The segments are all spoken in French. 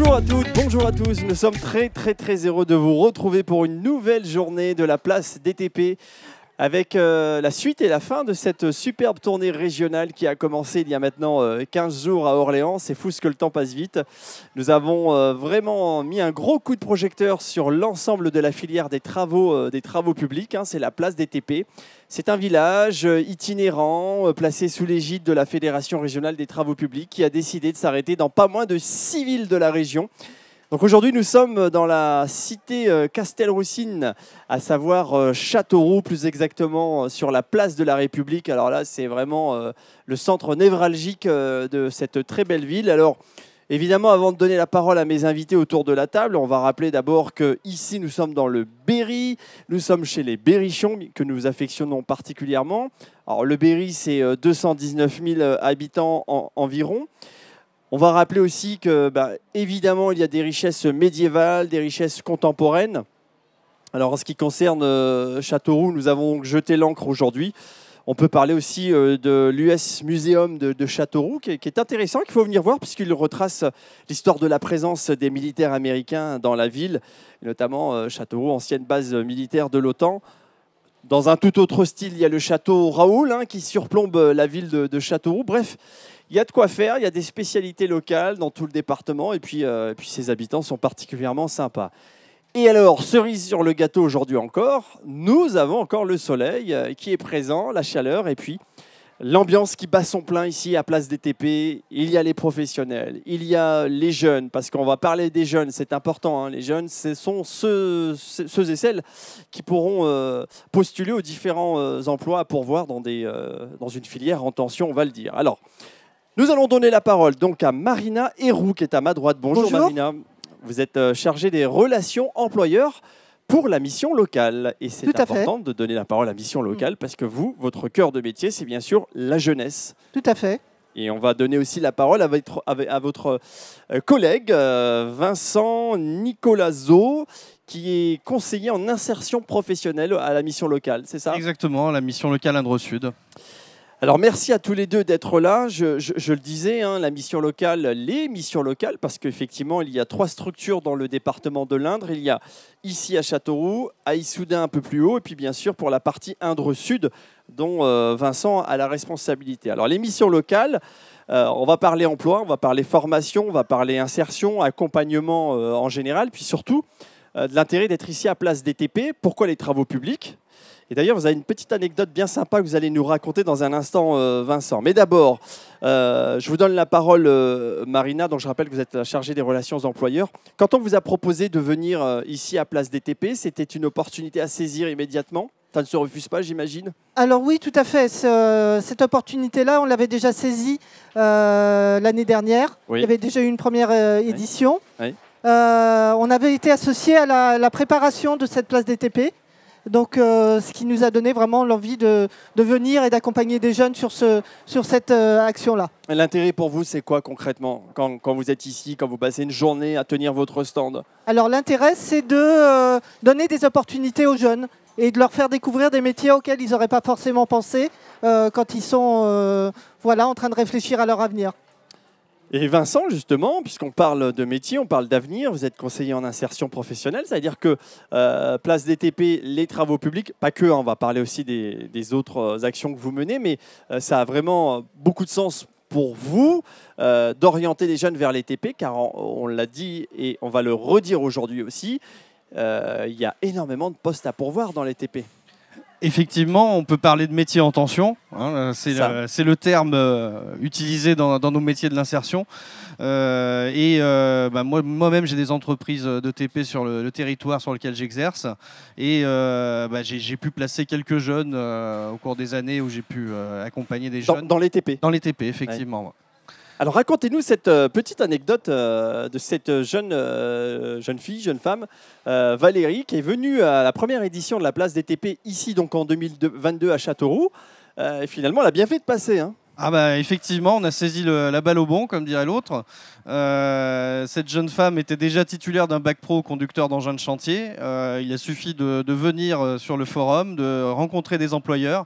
Bonjour à toutes, bonjour à tous. Nous sommes très heureux de vous retrouver pour une nouvelle journée de la place DTP avec la suite et la fin de cette superbe tournée régionale qui a commencé il y a maintenant 15 jours à Orléans. C'est fou ce que le temps passe vite. Nous avons vraiment mis un gros coup de projecteur sur l'ensemble de la filière des travaux publics. C'est la place DTP. C'est un village itinérant placé sous l'égide de la Fédération régionale des travaux publics qui a décidé de s'arrêter dans pas moins de 6 villes de la région. Donc aujourd'hui, nous sommes dans la cité Castelroussine, à savoir Châteauroux, plus exactement sur la place de la République. Alors là, c'est vraiment le centre névralgique de cette très belle ville. Alors évidemment, avant de donner la parole à mes invités autour de la table, on va rappeler d'abord qu'ici, nous sommes dans le Berry. Nous sommes chez les Berrichons, que nous affectionnons particulièrement. Alors le Berry, c'est 219 000 habitants environ. On va rappeler aussi que, évidemment, il y a des richesses médiévales, des richesses contemporaines. Alors, en ce qui concerne Châteauroux, nous avons donc jeté l'encre aujourd'hui. On peut parler aussi de l'US Museum de Châteauroux, qui est intéressant, qu'il faut venir voir, puisqu'il retrace l'histoire de la présence des militaires américains dans la ville, et notamment Châteauroux, ancienne base militaire de l'OTAN. Dans un tout autre style, il y a le château Raoul, qui surplombe la ville de Châteauroux. Bref, il y a de quoi faire, il y a des spécialités locales dans tout le département et puis ses habitants sont particulièrement sympas. Et alors, cerise sur le gâteau aujourd'hui encore, nous avons encore le soleil qui est présent, la chaleur et puis l'ambiance qui bat son plein ici à Place DTP. Il y a les professionnels, il y a les jeunes, parce qu'on va parler des jeunes, c'est important. Les jeunes, ce sont ceux et celles qui pourront postuler aux différents emplois à pourvoir dans une filière en tension, on va le dire. Alors, nous allons donner la parole donc à Marina Héroux qui est à ma droite. Bonjour. Marina, vous êtes chargée des relations employeurs pour la mission locale. Et c'est important de donner la parole à la mission locale parce que vous, votre cœur de métier, c'est bien sûr la jeunesse. Tout à fait. Et on va donner aussi la parole à votre collègue Vincent Nicolazo, qui est conseiller en insertion professionnelle à la mission locale, c'est ça? Exactement, la mission locale Indre-Sud. Alors merci à tous les deux d'être là. Je le disais, la mission locale, les missions locales, parce qu'effectivement, il y a 3 structures dans le département de l'Indre. Il y a ici à Châteauroux, à Issoudun un peu plus haut, et puis bien sûr pour la partie Indre-Sud, dont Vincent a la responsabilité. Alors les missions locales, on va parler emploi, on va parler formation, on va parler insertion, accompagnement en général, puis surtout de l'intérêt d'être ici à Place DTP. Pourquoi les travaux publics ? Et d'ailleurs, vous avez une petite anecdote bien sympa que vous allez nous raconter dans un instant, Vincent. Mais d'abord, je vous donne la parole, Marina, dont je rappelle que vous êtes chargée des relations employeurs. Quand on vous a proposé de venir ici à Place DTP, c'était une opportunité à saisir immédiatement? Ça ne se refuse pas, j'imagine? Alors oui, tout à fait. Cette opportunité-là, on l'avait déjà saisie l'année dernière. Oui. Il y avait déjà eu une première édition. Oui. On avait été associés à la préparation de cette Place DTP. Donc, ce qui nous a donné vraiment l'envie de venir et d'accompagner des jeunes sur cette action-là. L'intérêt pour vous, c'est quoi concrètement quand vous êtes ici, quand vous passez une journée à tenir votre stand? Alors, l'intérêt, c'est de donner des opportunités aux jeunes et de leur faire découvrir des métiers auxquels ils n'auraient pas forcément pensé quand ils sont en train de réfléchir à leur avenir. Et Vincent, justement, puisqu'on parle de métier, on parle d'avenir, vous êtes conseiller en insertion professionnelle, c'est-à-dire que Place DTP, les travaux publics, pas que, on va parler aussi des autres actions que vous menez, mais ça a vraiment beaucoup de sens pour vous d'orienter les jeunes vers les TP, car on l'a dit et on va le redire aujourd'hui aussi, il y a énormément de postes à pourvoir dans les TP. Effectivement, on peut parler de métier en tension. C'est le terme utilisé dans nos métiers de l'insertion. Moi-même, j'ai des entreprises de TP sur le territoire sur lequel j'exerce. Et j'ai pu placer quelques jeunes au cours des années où j'ai pu accompagner des jeunes. Dans les TP? Dans les TP, effectivement. Ouais. Alors racontez-nous cette petite anecdote de cette jeune fille, jeune femme, Valérie, qui est venue à la première édition de la Place DTP ici donc en 2022 à Châteauroux. Et finalement, elle a bien fait de passer. Ah bah effectivement, on a saisi la balle au bon, comme dirait l'autre. Cette jeune femme était déjà titulaire d'un bac pro conducteur d'engin de chantier. Il a suffi de venir sur le forum, de rencontrer des employeurs.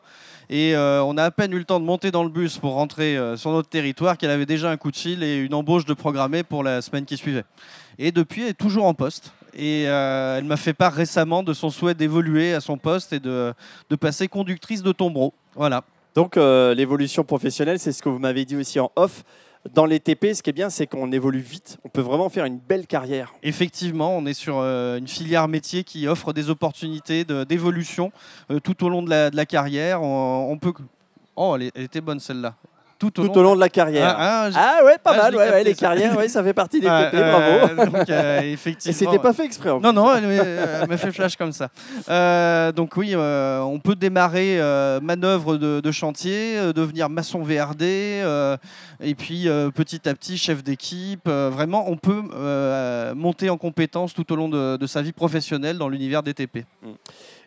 Et on a à peine eu le temps de monter dans le bus pour rentrer sur notre territoire qu'elle avait déjà un coup de fil et une embauche de programmée pour la semaine qui suivait. Et depuis, elle est toujours en poste. Et elle m'a fait part récemment de son souhait d'évoluer à son poste et de passer conductrice de tombereau. Voilà. Donc l'évolution professionnelle, c'est ce que vous m'avez dit aussi en off. Dans les TP, ce qui est bien, c'est qu'on évolue vite. On peut vraiment faire une belle carrière. Effectivement, on est sur une filière métier qui offre des opportunités d'évolution tout au long de la carrière. On peut... Oh, elle était bonne celle-là. Tout au long de la carrière. Ouais, pas mal. Ouais, les carrières, ouais, ça fait partie des TP, bravo. Donc, effectivement. Et c'était pas fait exprès. Non, elle m'a fait flash comme ça. Donc oui, on peut démarrer manœuvre de chantier, devenir maçon VRD, et puis petit à petit chef d'équipe. Vraiment, on peut monter en compétences tout au long de sa vie professionnelle dans l'univers des TP.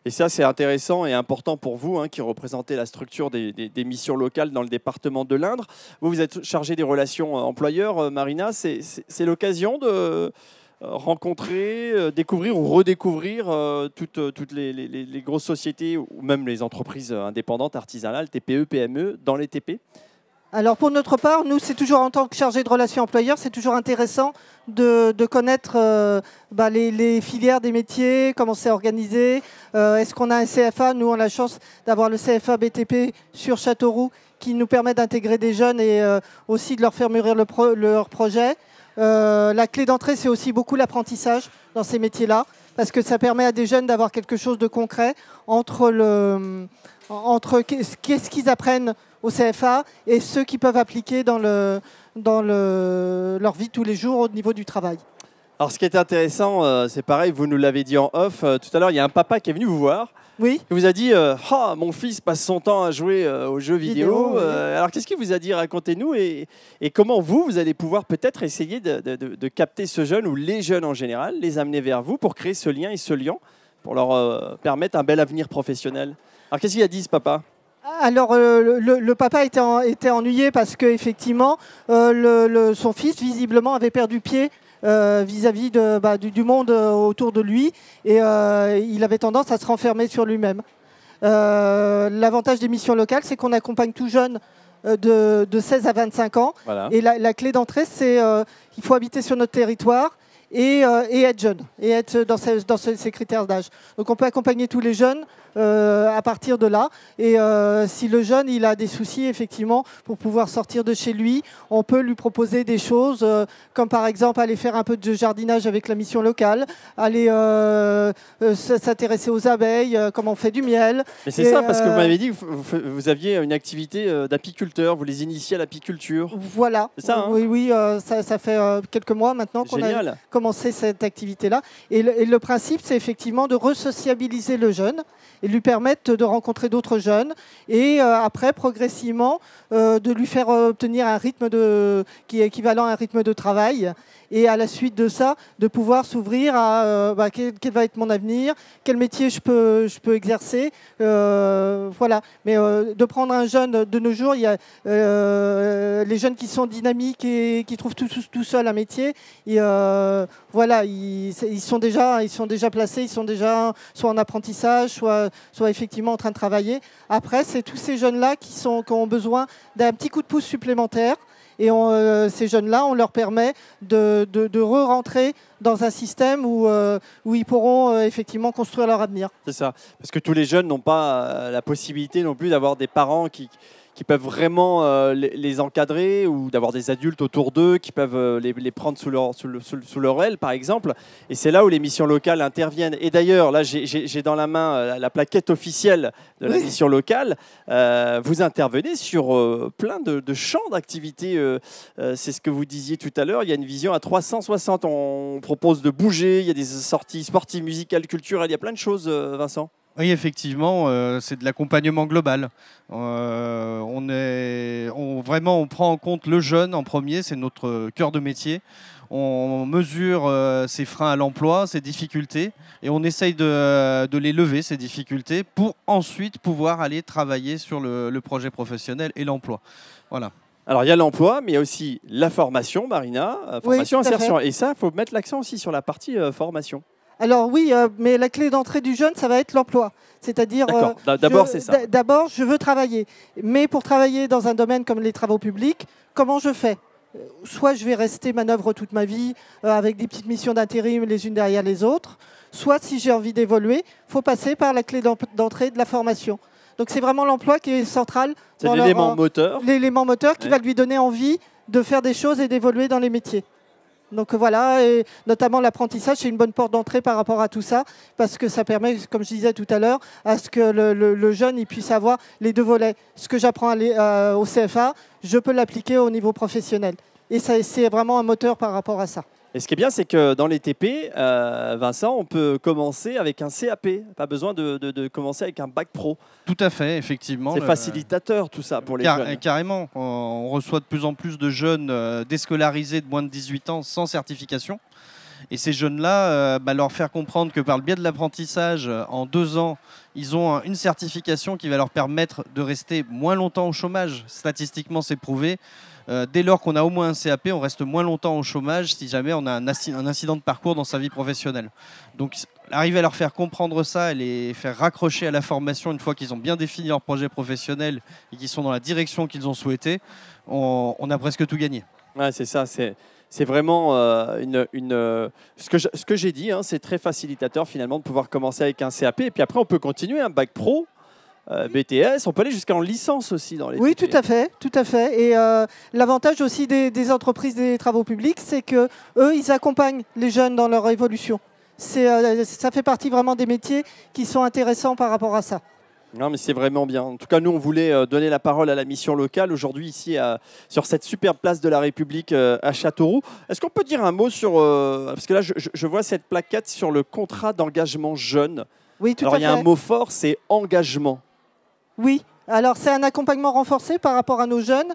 Et ça, c'est intéressant et important pour vous, qui représentez la structure des missions locales dans le département de l'Indre. Vous êtes chargé des relations employeurs, Marina. C'est l'occasion de rencontrer, découvrir ou redécouvrir toutes les grosses sociétés ou même les entreprises indépendantes, artisanales, TPE, PME, dans les TP. Alors pour notre part, nous, c'est toujours en tant que chargé de relations employeurs, c'est toujours intéressant de connaître les filières des métiers, comment c'est organisé. Est-ce qu'on a un CFA? Nous, on a la chance d'avoir le CFA BTP sur Châteauroux qui nous permet d'intégrer des jeunes et aussi de leur faire mûrir leur projet. La clé d'entrée, c'est aussi beaucoup l'apprentissage dans ces métiers-là parce que ça permet à des jeunes d'avoir quelque chose de concret entre qu'est-ce qu'ils apprennent au CFA et ceux qui peuvent appliquer dans leur vie de tous les jours au niveau du travail. Alors ce qui est intéressant, c'est pareil, vous nous l'avez dit en off, tout à l'heure, il y a un papa qui est venu vous voir. Oui. Il vous a dit mon fils passe son temps à jouer aux jeux vidéo. Oui. Alors qu'est-ce qu'il vous a dit? Racontez-nous et comment vous allez pouvoir peut-être essayer de capter ce jeune ou les jeunes en général, les amener vers vous pour créer ce lien et ce lien pour leur permettre un bel avenir professionnel. Alors qu'est-ce qu'il a dit ce papa? Alors le papa était ennuyé parce qu'effectivement son fils visiblement avait perdu pied vis-à-vis du monde autour de lui et il avait tendance à se renfermer sur lui-même. L'avantage des missions locales, c'est qu'on accompagne tout jeune de 16 à 25 ans. Voilà. Et la clé d'entrée, c'est qu'il faut habiter sur notre territoire et être jeune, et être dans ces critères d'âge. Donc on peut accompagner tous les jeunes à partir de là. Et si le jeune il a des soucis, effectivement, pour pouvoir sortir de chez lui, on peut lui proposer des choses comme par exemple aller faire un peu de jardinage avec la mission locale, aller s'intéresser aux abeilles, comment on fait du miel. Mais c'est ça, parce que vous m'avez dit que vous aviez une activité d'apiculteur, vous les initiez à l'apiculture. Voilà. C'est ça, Oui, ça fait quelques mois maintenant qu'on a commencé cette activité-là. Et le principe, c'est effectivement de resociabiliser le jeune et lui permettre de rencontrer d'autres jeunes et après, progressivement, de lui faire obtenir un rythme qui est équivalent à un rythme de travail. Et à la suite de ça, de pouvoir s'ouvrir à quel va être mon avenir, quel métier je peux exercer. Voilà. Mais de prendre un jeune de nos jours, il y a les jeunes qui sont dynamiques et qui trouvent tout seul un métier. Et, voilà, ils sont déjà placés, ils sont déjà soit en apprentissage, soit effectivement en train de travailler. Après, c'est tous ces jeunes-là qui ont besoin d'un petit coup de pouce supplémentaire. Et ces jeunes-là, on leur permet de re-rentrer dans un système où ils pourront effectivement construire leur avenir. C'est ça, parce que tous les jeunes n'ont pas la possibilité non plus d'avoir des parents qui peuvent vraiment les encadrer ou d'avoir des adultes autour d'eux qui peuvent les prendre sous leur aile, par exemple. Et c'est là où les missions locales interviennent. Et d'ailleurs, là, j'ai dans la main la plaquette officielle de la mission locale. Vous intervenez sur plein de champs d'activité. C'est ce que vous disiez tout à l'heure. Il y a une vision à 360. On propose de bouger. Il y a des sorties sportives, musicales, culturelles. Il y a plein de choses, Vincent. Oui, effectivement, c'est de l'accompagnement global. Vraiment, on prend en compte le jeune en premier, c'est notre cœur de métier. On mesure ses freins à l'emploi, ses difficultés, et on essaye de les lever, ces difficultés, pour ensuite pouvoir aller travailler sur le projet professionnel et l'emploi. Voilà. Alors, il y a l'emploi, mais il y a aussi la formation, Marina, formation, oui, insertion. Et ça, il faut mettre l'accent aussi sur la partie formation. Alors oui, mais la clé d'entrée du jeune, ça va être l'emploi. C'est-à-dire, d'abord, c'est ça. D'abord, je veux travailler. Mais pour travailler dans un domaine comme les travaux publics, comment je fais ? Soit je vais rester manœuvre toute ma vie avec des petites missions d'intérim les unes derrière les autres, soit si j'ai envie d'évoluer, il faut passer par la clé d'entrée de la formation. Donc c'est vraiment l'emploi qui est central. C'est l'élément moteur. L'élément moteur qui va lui donner envie de faire des choses et d'évoluer dans les métiers. Donc voilà, et notamment l'apprentissage, c'est une bonne porte d'entrée par rapport à tout ça, parce que ça permet, comme je disais tout à l'heure, à ce que le jeune il puisse avoir les deux volets. Ce que j'apprends au CFA, je peux l'appliquer au niveau professionnel. Et c'est vraiment un moteur par rapport à ça. Et ce qui est bien, c'est que dans les TP, Vincent, on peut commencer avec un CAP. Pas besoin de commencer avec un bac pro. Tout à fait, effectivement. C'est facilitateur tout ça pour les jeunes. Carrément. On reçoit de plus en plus de jeunes déscolarisés de moins de 18 ans sans certification. Et ces jeunes-là, leur faire comprendre que par le biais de l'apprentissage, en 2 ans, ils ont une certification qui va leur permettre de rester moins longtemps au chômage. Statistiquement, c'est prouvé. Dès lors qu'on a au moins un CAP, on reste moins longtemps au chômage si jamais on a un incident de parcours dans sa vie professionnelle. Donc, arriver à leur faire comprendre ça et les faire raccrocher à la formation une fois qu'ils ont bien défini leur projet professionnel et qu'ils sont dans la direction qu'ils ont souhaité, on a presque tout gagné. Ouais, c'est ça. C'est vraiment ce que j'ai dit, hein, c'est très facilitateur finalement de pouvoir commencer avec un CAP et puis après on peut continuer un bac pro, BTS, on peut aller jusqu'en licence aussi dans les. Oui, tout à fait. Et l'avantage aussi des entreprises des travaux publics, c'est que eux, ils accompagnent les jeunes dans leur évolution. Ça fait partie vraiment des métiers qui sont intéressants par rapport à ça. Non, mais c'est vraiment bien. En tout cas, nous, on voulait donner la parole à la mission locale aujourd'hui ici sur cette superbe place de la République à Châteauroux. Est-ce qu'on peut dire un mot sur... parce que là, je vois cette plaquette sur le contrat d'engagement jeune. Oui, tout à fait. Alors, il y a un mot fort, c'est engagement. Oui. Alors, c'est un accompagnement renforcé par rapport à nos jeunes.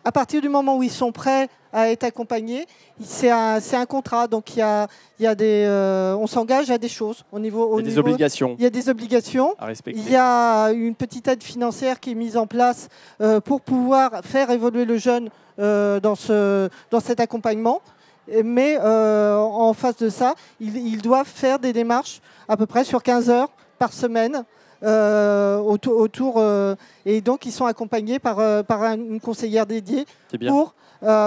À partir du moment où ils sont prêts à être accompagnés, c'est un contrat. Donc, on s'engage à des choses. Il y a des obligations. Il y a des obligations. À respecter. Il y a une petite aide financière qui est mise en place pour pouvoir faire évoluer le jeune dans cet accompagnement. Mais en face de ça, ils doivent faire des démarches à peu près sur 15 heures par semaine. Et donc ils sont accompagnés par une conseillère dédiée pour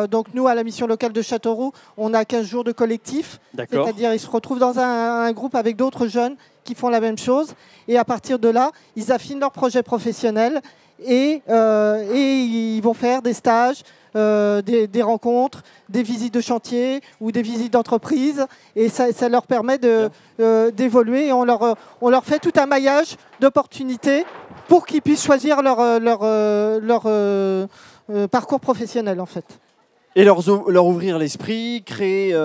donc nous à la mission locale de Châteauroux on a 15 jours de collectif, c'est-à-dire ils se retrouvent dans un groupe avec d'autres jeunes qui font la même chose et à partir de là ils affinent leur projet professionnel et ils vont faire des stages, des rencontres, des visites de chantier ou des visites d'entreprise et ça leur permet d'évoluer et on leur fait tout un maillage d'opportunités pour qu'ils puissent choisir leur parcours professionnel en fait. Et leur ouvrir l'esprit, créer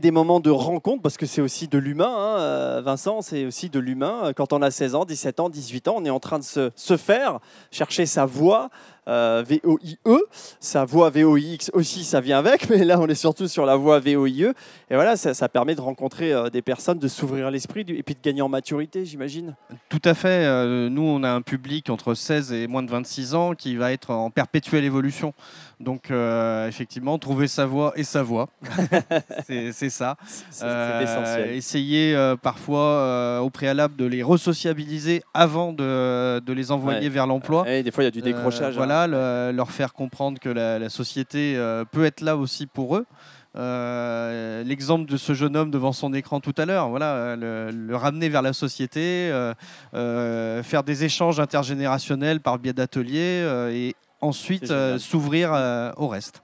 des moments de rencontre, parce que c'est aussi de l'humain, hein, Vincent, c'est aussi de l'humain. Quand on a 16 ans, 17 ans, 18 ans, on est en train de se faire, chercher sa voie, VOIE, sa voie VOIX aussi, ça vient avec, mais là on est surtout sur la voie VOIE. Et voilà, ça permet de rencontrer des personnes, de s'ouvrir l'esprit et puis de gagner en maturité, j'imagine. Tout à fait. Nous, on a un public entre 16 et moins de 26 ans qui va être en perpétuelle évolution. Donc, effectivement, trouver sa voie et sa voie, c'est ça. C'est essentiel. Essayer parfois au préalable de les resociabiliser avant de les envoyer vers l'emploi. Et des fois, il y a du décrochage. Voilà, leur faire comprendre que la société peut être là aussi pour eux. L'exemple de ce jeune homme devant son écran tout à l'heure, voilà, le ramener vers la société, faire des échanges intergénérationnels par biais d'ateliers et ensuite s'ouvrir au reste.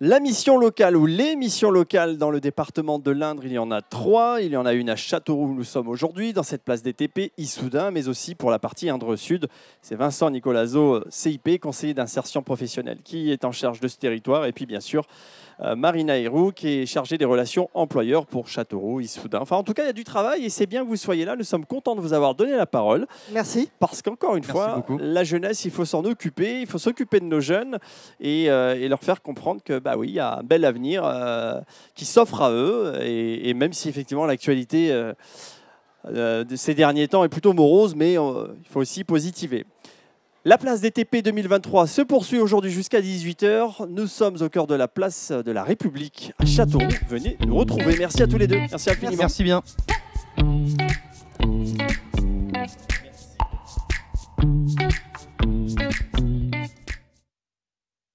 La mission locale ou les missions locales dans le département de l'Indre, il y en a 3. Il y en a une à Châteauroux où nous sommes aujourd'hui, dans cette place DTP, Issoudun, mais aussi pour la partie Indre Sud. C'est Vincent Nicolazo, CIP, conseiller d'insertion professionnelle, qui est en charge de ce territoire. Et puis bien sûr, Marina Héroux, qui est chargée des relations employeurs pour Châteauroux, Issoudun. Enfin, en tout cas, il y a du travail et c'est bien que vous soyez là. Nous sommes contents de vous avoir donné la parole. Merci. Parce qu'encore une fois, la jeunesse, il faut s'en occuper, il faut s'occuper de nos jeunes et leur faire comprendre que, bah oui, il y a un bel avenir qui s'offre à eux. Et même si effectivement l'actualité de ces derniers temps est plutôt morose, mais il faut aussi positiver. La place DTP 2023 se poursuit aujourd'hui jusqu'à 18 h. Nous sommes au cœur de la place de la République à Châteauroux. Venez nous retrouver. Merci à tous les deux. Merci infiniment. Merci bien.